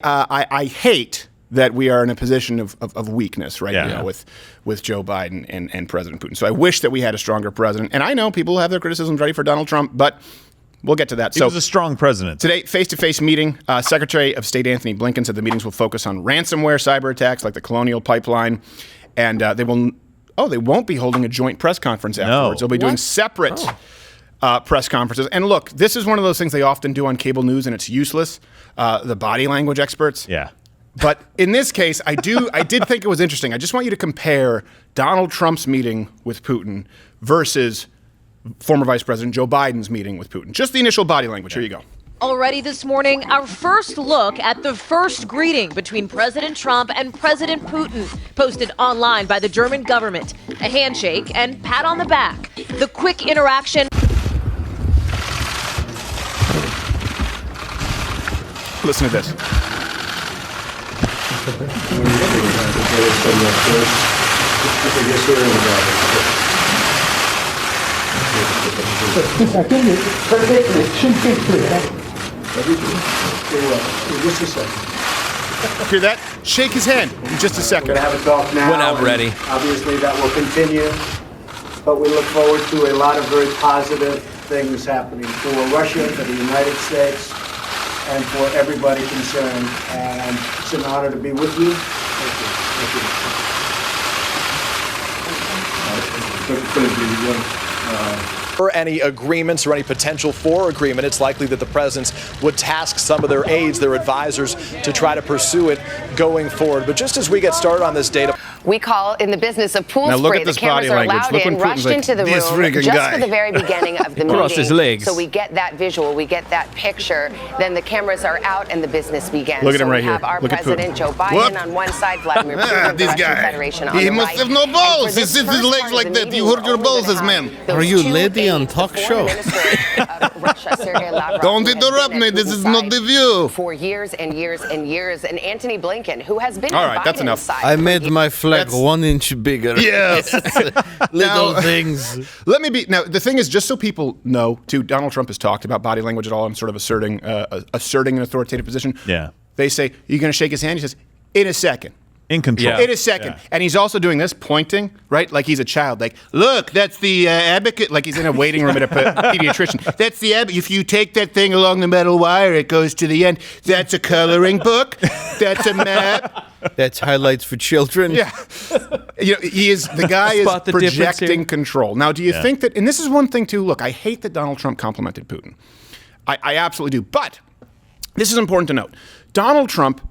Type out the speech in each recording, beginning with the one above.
I hate that we are in a position of weakness right now with Joe Biden and President Putin. So I wish that we had a stronger president. And I know people have their criticisms ready for Donald Trump, but we'll get to that. He was a strong president. Today, face-to-face meeting. Secretary of State Anthony Blinken said the meetings will focus on ransomware cyber attacks like the Colonial Pipeline. And they won't be holding a joint press conference afterwards. They'll be doing separate press conferences. And look, this is one of those things they often do on cable news, and it's useless. The body language experts. Yeah. But in this case, I did think it was interesting. I just want you to compare Donald Trump's meeting with Putin versus former Vice President Joe Biden's meeting with Putin. Just the initial body language. Here you go. Already this morning, our first look at the first greeting between President Trump and President Putin, posted online by the German government. A handshake and pat on the back. The quick interaction. Listen to this. Hear that? Shake his hand in just a second. We're going to have a talk now. When I'm ready. Obviously, that will continue. But we look forward to a lot of very positive things happening for Russia, for the United States, and for everybody concerned. And it's an honor to be with you. Thank you. For any agreements or any potential for agreement, it's likely that the presidents would task some of their aides, their advisors, to try to pursue it going forward. But just as we get started on this data, we call in the business of pool spray. The cameras are allowed in, rushed into the room just for the very beginning of the meeting. His legs. So we get that visual, we get that picture. Then the cameras are out and the business begins. Look at him right here. We have our president Joe Biden on one side, Vladimir Putin, the Russian Federation on the right. He must have no balls. He sits his legs like that. You hurt your balls as men. Are you lady on talk show? Don't interrupt me. This is not the View. For years and years and years. And Antony Blinken, who has been on Biden's side. I made my flag 1 inch bigger. Yes. Little things. Now, the thing is, just so people know, too, Donald Trump has talked about body language at all and sort of asserting an authoritative position. Yeah. They say, you're going to shake his hand? He says, in a second. In control. Yeah. In a second. Yeah. And he's also doing this, pointing, right? Like he's a child. Like, look, that's the abacus. Like he's in a waiting room at a pediatrician. That's the abacus. If you take that thing along the metal wire, it goes to the end. That's a coloring book. That's a map. That's highlights for children. Yeah. The guy is projecting control. Now, do you think that, and this is one thing too, look, I hate that Donald Trump complimented Putin. I absolutely do. But this is important to note. Donald Trump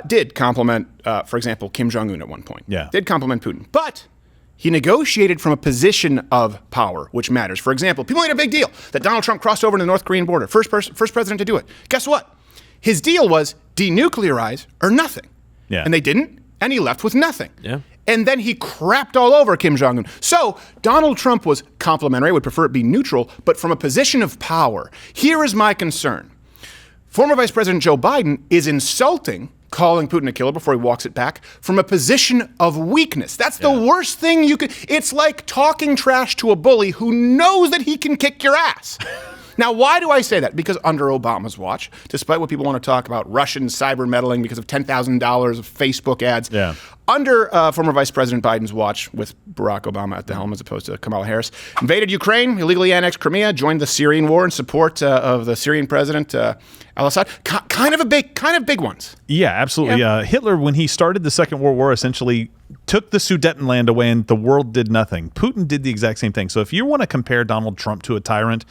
did compliment, for example, Kim Jong-un at one point. Yeah. Did compliment Putin. But he negotiated from a position of power, which matters. For example, people made a big deal that Donald Trump crossed over to the North Korean border. First president to do it. Guess what? His deal was denuclearize or nothing. Yeah. And they didn't, and he left with nothing. Yeah. And then he crapped all over Kim Jong-un. So Donald Trump was complimentary. I would prefer it be neutral, but from a position of power. Here is my concern. Former Vice President Joe Biden is insulting, calling Putin a killer before he walks it back, from a position of weakness. That's the worst thing you could. It's like talking trash to a bully who knows that he can kick your ass. Now, why do I say that? Because under Obama's watch, despite what people want to talk about Russian cyber meddling because of $10,000 of Facebook ads, under former Vice President Biden's watch, with Barack Obama at the helm as opposed to Kamala Harris, invaded Ukraine, illegally annexed Crimea, joined the Syrian war in support of the Syrian president al-Assad. Kind of big ones. Yeah, absolutely. Yeah. Hitler, when he started the Second World War, essentially took the Sudetenland away and the world did nothing. Putin did the exact same thing. So if you want to compare Donald Trump to a tyrant,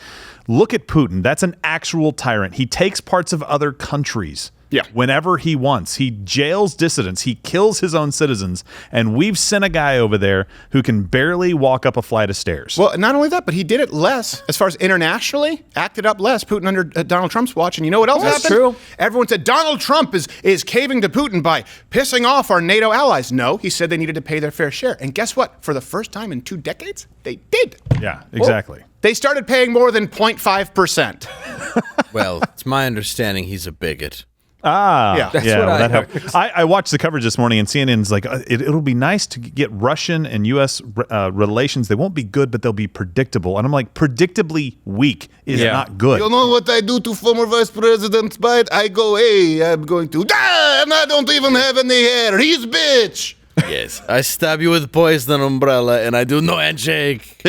look at Putin. That's an actual tyrant. He takes parts of other countries. Yeah. Whenever he wants. He jails dissidents. He kills his own citizens. And we've sent a guy over there who can barely walk up a flight of stairs. Well, not only that, but he did it less, as far as internationally, acted up less, Putin under Donald Trump's watch. And you know what else happened? That's true. Everyone said Donald Trump is caving to Putin by pissing off our NATO allies. No, he said they needed to pay their fair share. And guess what? For the first time in 2 decades, they did. Yeah, exactly. Well, they started paying more than 0.5%. Well, it's my understanding he's a bigot. Yeah. That's what that helped. I watched the coverage this morning, and CNN's like, it'll be nice to get Russian and U.S. Relations. They won't be good, but they'll be predictable. And I'm like, predictably weak is not good. You know what I do to former Vice President Biden? I go, hey, I'm going to, and I don't even have any hair. He's bitch. Yes, I stab you with poison umbrella, and I do no handshake.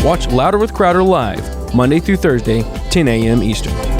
Watch Louder with Crowder live, Monday through Thursday, 10 a.m. Eastern.